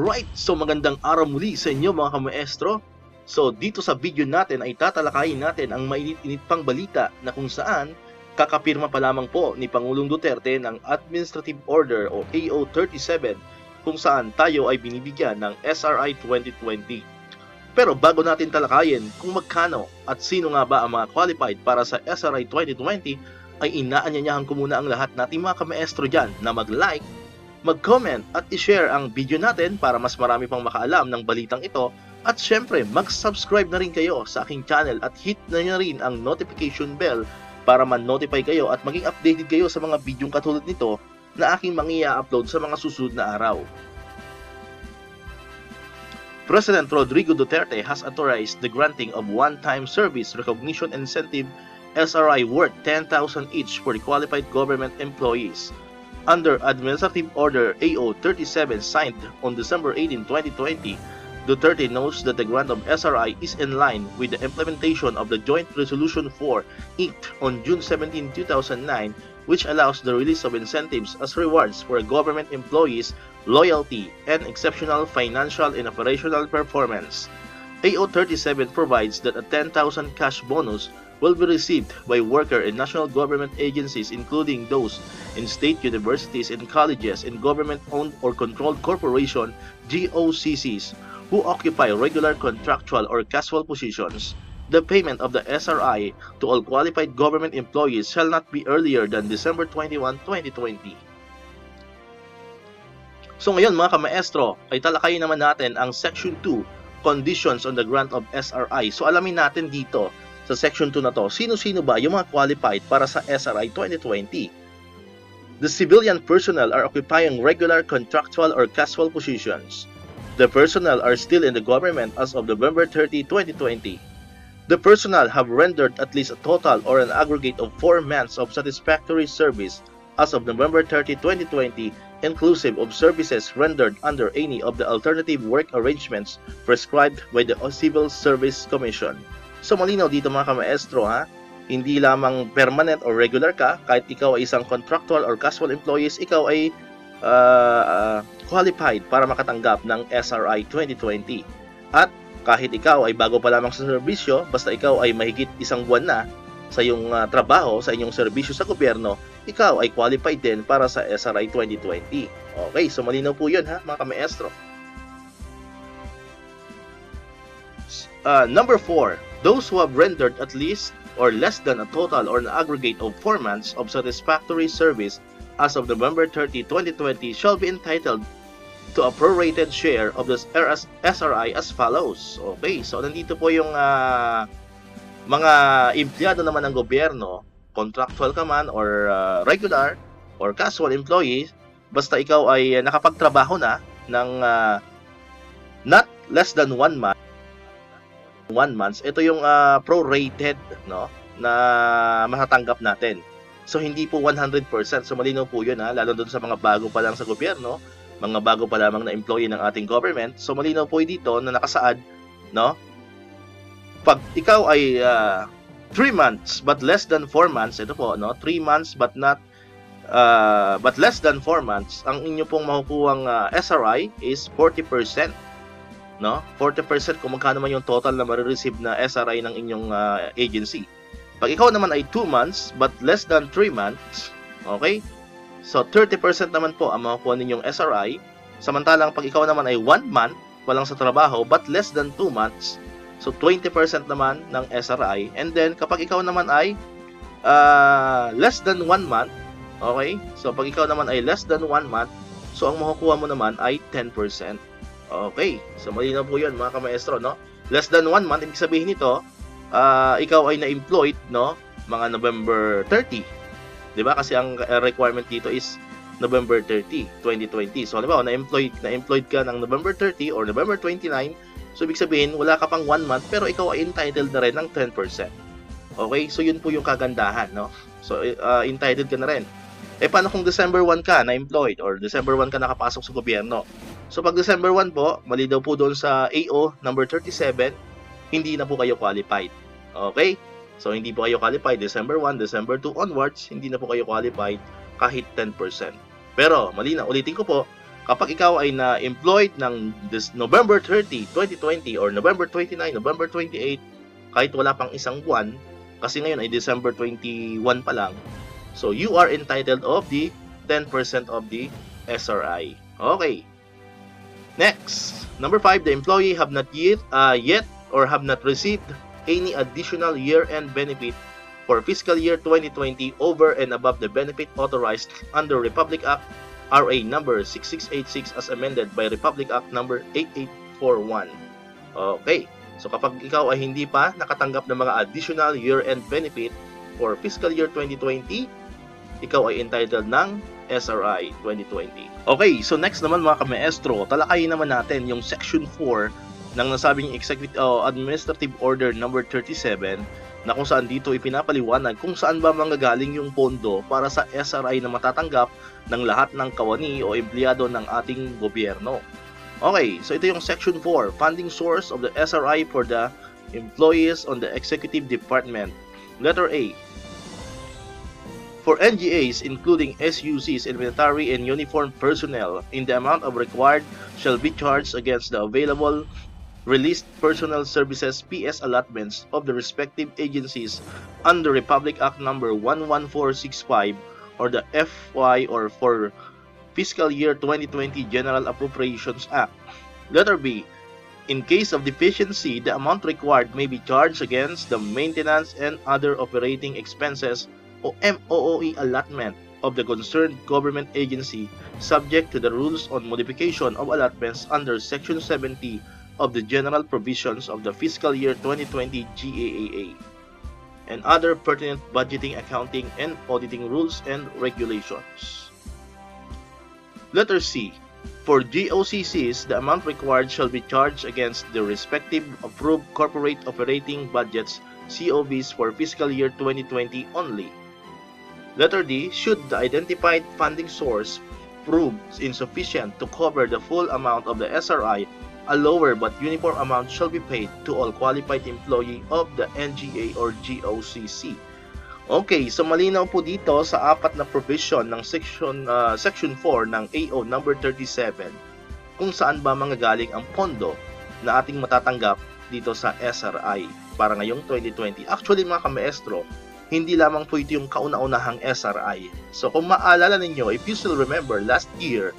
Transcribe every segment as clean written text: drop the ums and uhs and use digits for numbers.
Alright, so magandang araw muli sa inyo mga kamaestro. So dito sa video natin ay tatalakayin natin ang mainit-init pang balita na kung saan kakapirma pa lamang po ni Pangulong Duterte ng Administrative Order o AO 37 kung saan tayo ay binibigyan ng SRI 2020. Pero bago natin talakayin kung magkano at sino nga ba ang mga qualified para sa SRI 2020 ay inaanyayahan ko muna ang lahat nating mga kamaestro dyan na mag-like, mag-comment at i-share ang video natin para mas marami pang makaalam ng balitang ito at syempre mag-subscribe na rin kayo sa aking channel at hit na nyo rin ang notification bell para man-notify kayo at maging updated kayo sa mga videong katulad nito na aking mangia-upload sa mga susunod na araw. President Rodrigo Duterte has authorized the granting of one-time service recognition incentive SRI worth 10,000 each for the qualified government employees. Under Administrative Order AO 37 signed on December 18, 2020, Duterte notes that the grant of SRI is in line with the implementation of the Joint Resolution 4 inked on June 17, 2009, which allows the release of incentives as rewards for government employees' loyalty and exceptional financial and operational performance. AO 37 provides that a 10,000 cash bonus will be received by worker in national government agencies including those in state universities and colleges and government-owned or controlled corporation GOCCs who occupy regular contractual or casual positions. The payment of the SRI to all qualified government employees shall not be earlier than December 21, 2020. So ngayon mga kamaestro, ay talakayin naman natin ang Section 2, Conditions on the Grant of SRI. So alamin natin dito sa Section 2 na to, sino-sino ba yung mga qualified para sa SRI 2020? The civilian personnel are occupying regular contractual or casual positions. The personnel are still in the government as of November 30, 2020. The personnel have rendered at least a total or an aggregate of 4 months of satisfactory service as of November 30, 2020, inclusive of services rendered under any of the alternative work arrangements prescribed by the Civil Service Commission. So malinaw dito mga kamaestro ha, hindi lamang permanent or regular ka, kahit ikaw ay isang contractual or casual employees, ikaw ay qualified para makatanggap ng SRI 2020. At kahit ikaw ay bago pa lamang sa serbisyo, basta ikaw ay mahigit isang buwan na sa iyong trabaho, sa inyong serbisyo sa gobyerno, ikaw ay qualified din para sa SRI 2020. Okay, so malinaw po yun ha mga kamaestro. Number 4, those who have rendered at least or less than a total or an aggregate of 4 months of satisfactory service as of November 30, 2020 shall be entitled to a prorated share of the SRI as follows. Okay, so nandito po yung mga empleyado naman ng gobyerno, contractual ka man or regular or casual employee, basta ikaw ay nakapagtrabaho na ng not less than 1 month, ito yung prorated no, na matatanggap natin. So hindi po 100%, so malinaw po yun ha, lalo doon sa mga bago pa lang sa gobyerno, mga bago pa lamang na employee ng ating government. So malinaw po dito na nakasaad, no? Pag ikaw ay 3 months but less than 4 months, ito po, no? 3 months but not but less than 4 months, ang inyo pong makukuhang SRI is 40%. No? 40% kung magkano man yung total na marireceive na SRI ng inyong agency. Pag ikaw naman ay 2 months but less than 3 months, okay? So 30% naman po ang makukuha ninyong SRI. Samantalang pag ikaw naman ay 1 month, walang sa trabaho but less than 2 months, so 20% naman ng SRI. And then kapag ikaw naman ay less than 1 month, okay? So pag ikaw naman ay less than 1 month, so ang makukuha mo naman ay 10%. Okay, so malinaw po yun mga kamaestro, no? Less than 1 month, ibig sabihin nito, ikaw ay na-employed, no? Mga November 30. Diba? Kasi ang requirement dito is November 30, 2020. So, halimbawa, na-employed ka ng November 30 or November 29. So, ibig sabihin, wala ka pang 1 month, pero ikaw ay entitled na rin ng 10%. Okay, so yun po yung kagandahan, no? So, entitled ka na rin. Eh, paano kung December 1 ka na-employed or December 1 ka nakapasok sa gobyerno? So, pag December 1 po, mali daw po doon sa AO number 37, hindi na po kayo qualified. Okay? So, hindi po kayo qualified December 1, December 2 onwards, hindi na po kayo qualified kahit 10%. Pero, mali na, ulitin ko po, kapag ikaw ay na-employed ng this November 30, 2020 or November 29, November 28, kahit wala pang isang buwan, kasi ngayon ay December 21 pa lang, so you are entitled of the 10% of the SRI. Okay. Next, number 5, the employee have not yet or have not received any additional year-end benefit for fiscal year 2020 over and above the benefit authorized under Republic Act RA number 6686 as amended by Republic Act number 8841. Okay, so kapag ikaw ay hindi pa nakatanggap ng mga additional year-end benefit for fiscal year 2020, ikaw ay entitled ng SRI 2020. Okay, so next naman mga kamaestro, talakayin naman natin yung Section 4 ng nasabing Administrative Order number 37 na kung saan dito ipinapaliwanag kung saan ba manggagaling yung pondo para sa SRI na matatanggap ng lahat ng kawani o empleyado ng ating gobyerno. Okay, so ito yung Section 4, Funding Source of the SRI for the Employees on the Executive Department. Letter A. For NGAs, including SUCs and military and uniformed personnel, in the amount of required shall be charged against the available released personnel services PS allotments of the respective agencies under Republic Act number 11465 or the FY or for fiscal year 2020 General Appropriations Act. Letter B. In case of deficiency, the amount required may be charged against the maintenance and other operating expenses o MOOE allotment of the concerned government agency subject to the rules on modification of allotments under Section 70 of the General Provisions of the Fiscal Year 2020 GAAA and other pertinent budgeting, accounting, and auditing rules and regulations. Letter C. For GOCCs, the amount required shall be charged against the respective approved corporate operating budgets COBs for fiscal year 2020 only. Letter D. Should the identified funding source prove insufficient to cover the full amount of the SRI, a lower but uniform amount shall be paid to all qualified employee of the NGA or GOCC. Okay, so malinaw po dito sa apat na provision ng Section 4 ng AO number 37 kung saan ba manggagaling ang pondo na ating matatanggap dito sa SRI para ngayong 2020. Actually mga kamaestro, hindi lamang po ito yung kauna-unahang SRI. So kung maalala ninyo, if you still remember, last year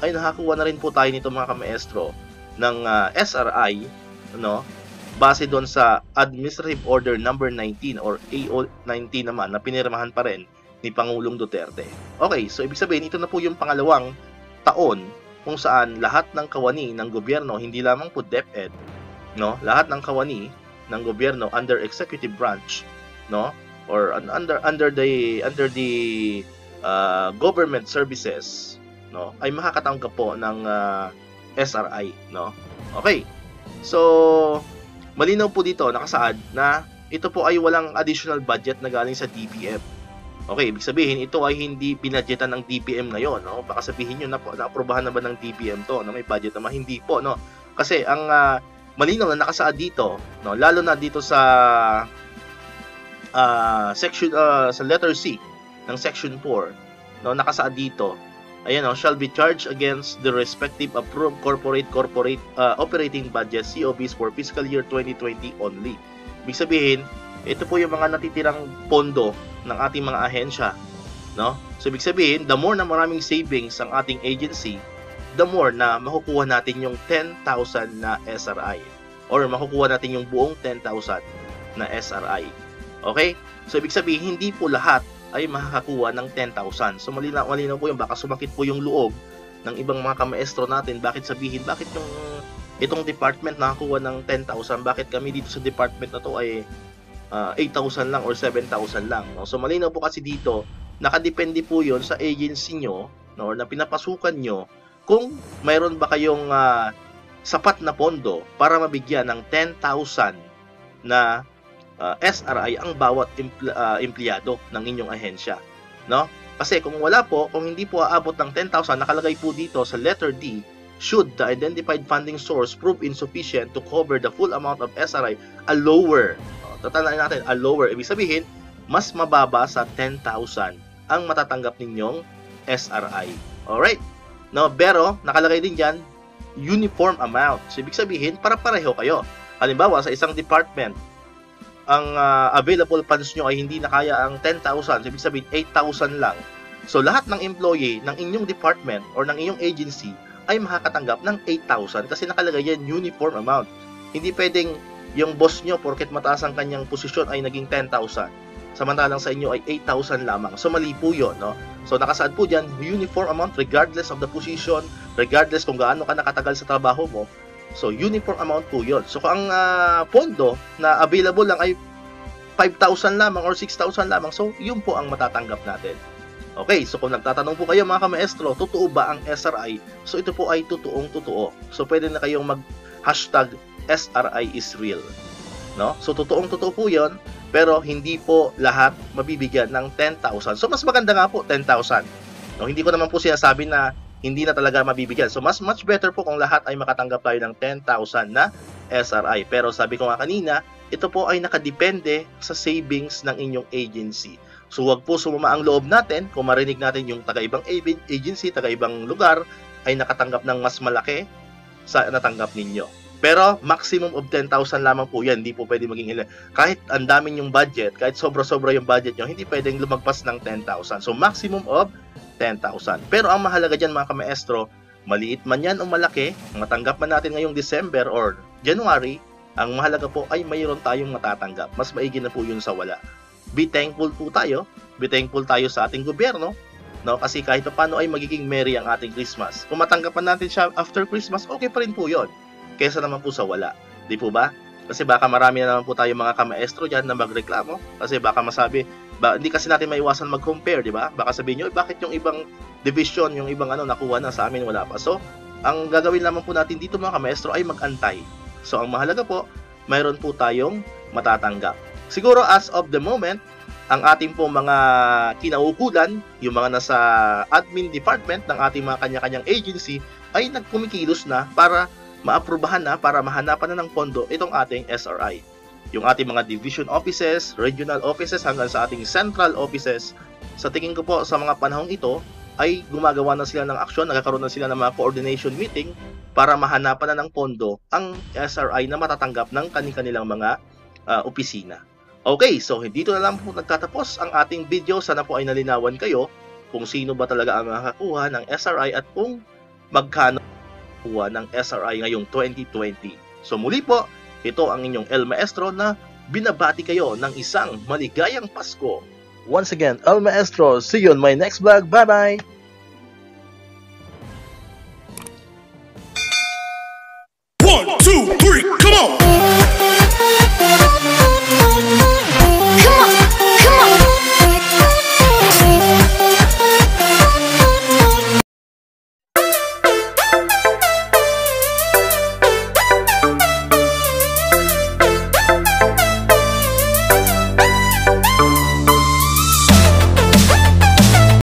ay nakakuha na rin po tayo nito mga kamaestro ng SRI, no? Base doon sa Administrative Order number 19 or AO19 naman na pinirmahan pa rin ni Pangulong Duterte. Okay, so ibig sabihin ito na po yung pangalawang taon kung saan lahat ng kawani ng gobyerno, hindi lamang po DepEd, no? Lahat ng kawani ng gobyerno under executive branch, no? Or under the government services, no? Ay makakatanggap po ng SRI, no? Okay. So malinaw po dito nakasaad na ito po ay walang additional budget na galing sa DBM. Okay, ibig sabihin ito ay hindi binadgetan ng DBM ngayon, no? Baka sabihin niyo na po na-aprobahan na ba ng DBM to, no? May budget naman, hindi po, no? Kasi ang malinaw na nakasaad dito, no? Lalo na dito sa section sa letter C ng Section 4, no? Nakasaad dito, ayan, no, shall be charged against the respective approved corporate operating budget COBs for fiscal year 2020 only. Ibig sabihin, ito po yung mga natitirang pondo ng ating mga ahensya, no? So ibig sabihin, the more na maraming savings ang ating agency, the more na makukuha natin yung 10,000 na SRI or makukuha natin yung buong 10,000 na SRI. Okay? So ibig sabihin, hindi po lahat ay makakakuha ng 10,000. So malinaw po yung baka sumakit po yung loob ng ibang mga kamaestro natin. Bakit sabihin, bakit yung itong department nakakuha ng 10,000, bakit kami dito sa department na to ay 8,000 lang or 7,000 lang, no? So malinaw po kasi dito, nakadepende po yon sa agency nyo, no, or na pinapasukan nyo kung mayroon ba kayong sapat na pondo para mabigyan ng 10,000 na SRI ang bawat empleyado ng inyong ahensya, no? Kasi kung wala po, kung hindi po aabot ng 10,000, nakalagay po dito sa letter D, should the identified funding source prove insufficient to cover the full amount of SRI, a lower, tatandaan natin, a lower, ibig sabihin, mas mababa sa 10,000 ang matatanggap ninyong SRI. Alright? No, pero nakalagay din diyan uniform amount. So ibig sabihin para pareho kayo. Halimbawa sa isang department, ang available funds nyo ay hindi na kaya ang 10,000, so ibig sabihin 8,000 lang. So lahat ng employee ng inyong department or ng inyong agency ay makakatanggap ng 8,000 kasi nakalagay yan uniform amount. Hindi pwedeng yung boss nyo porket mataas ang kanyang posisyon ay naging 10,000. Samantalang sa inyo ay 8,000 lamang. So mali po yun, no? So nakasaad po dyan, uniform amount regardless of the position, regardless kung gaano ka nakatagal sa trabaho mo. So uniform amount po yun. So kung ang pondo na available lang ay 5,000 lamang or 6,000 lamang, so yun po ang matatanggap natin. Okay, so kung nagtatanong po kayo mga kamaestro, totoo ba ang SRI? So ito po ay totoong totoo. So pwede na kayong mag-hashtag SRI is real. No? So totoong totoo po yun. Pero hindi po lahat mabibigyan ng 10,000. So mas maganda nga po 10,000. No, hindi ko naman po sinasabi na hindi na talaga mabibigyan. So much better po kung lahat ay makatanggap tayo ng 10,000 na SRI. Pero sabi ko nga kanina, ito po ay nakadepende sa savings ng inyong agency. So wag po sumama ang loob natin kung marinig natin yung taga-ibang agency, taga-ibang lugar ay nakatanggap ng mas malaki sa natanggap ninyo. Pero maximum of 10,000 lamang po yan. Hindi po pwede maging ilan. Kahit ang dami yung budget, kahit sobra-sobra yung budget nyo, hindi pwedeng lumagpas ng 10,000. So maximum of 10,000. Pero ang mahalaga dyan mga kamaestro, maliit man yan o malaki, matanggap man natin ngayong December or January, ang mahalaga po ay mayroon tayong matatanggap. Mas maigi na po yun sa wala. Be thankful po tayo. Be thankful tayo sa ating gobyerno. No? Kasi kahit paano ay magiging merry ang ating Christmas. Kung matanggapan natin siya after Christmas, okay pa rin po yun. Kesa naman po sa wala. Di po ba? Kasi baka marami na naman po tayo mga kamaestro dyan na magreklamo. Kasi baka masabi, hindi kasi natin maiwasan mag-compare, di ba? Baka sabihin nyo, bakit yung ibang division, yung ibang nakuha na sa amin, wala pa. So, ang gagawin naman po natin dito mga kamaestro ay mag-antay. So, ang mahalaga po, mayroon po tayong matatanggap. Siguro as of the moment, ang ating po mga kinaukulan, yung mga nasa admin department ng ating mga kanya-kanyang agency, ay nagkumikilos na para maaprubahan na, para mahanapan na ng pondo itong ating SRI. Yung ating mga division offices, regional offices, hanggang sa ating central offices, sa tingin ko po sa mga panahong ito, ay gumagawa na sila ng aksyon, nagkakaroon na sila ng mga coordination meeting para mahanapan na ng pondo ang SRI na matatanggap ng kanilang mga opisina. Okay, so dito na lang po nagtatapos ang ating video. Sana po ay nalinawan kayo kung sino ba talaga ang makakakuha ng SRI at kung magkano kuha ng SRI ngayong 2020. So muli po, ito ang inyong El Maestro na binabati kayo ng isang maligayang Pasko. Once again, El Maestro, see you on my next vlog. Bye-bye! 1, 2, 3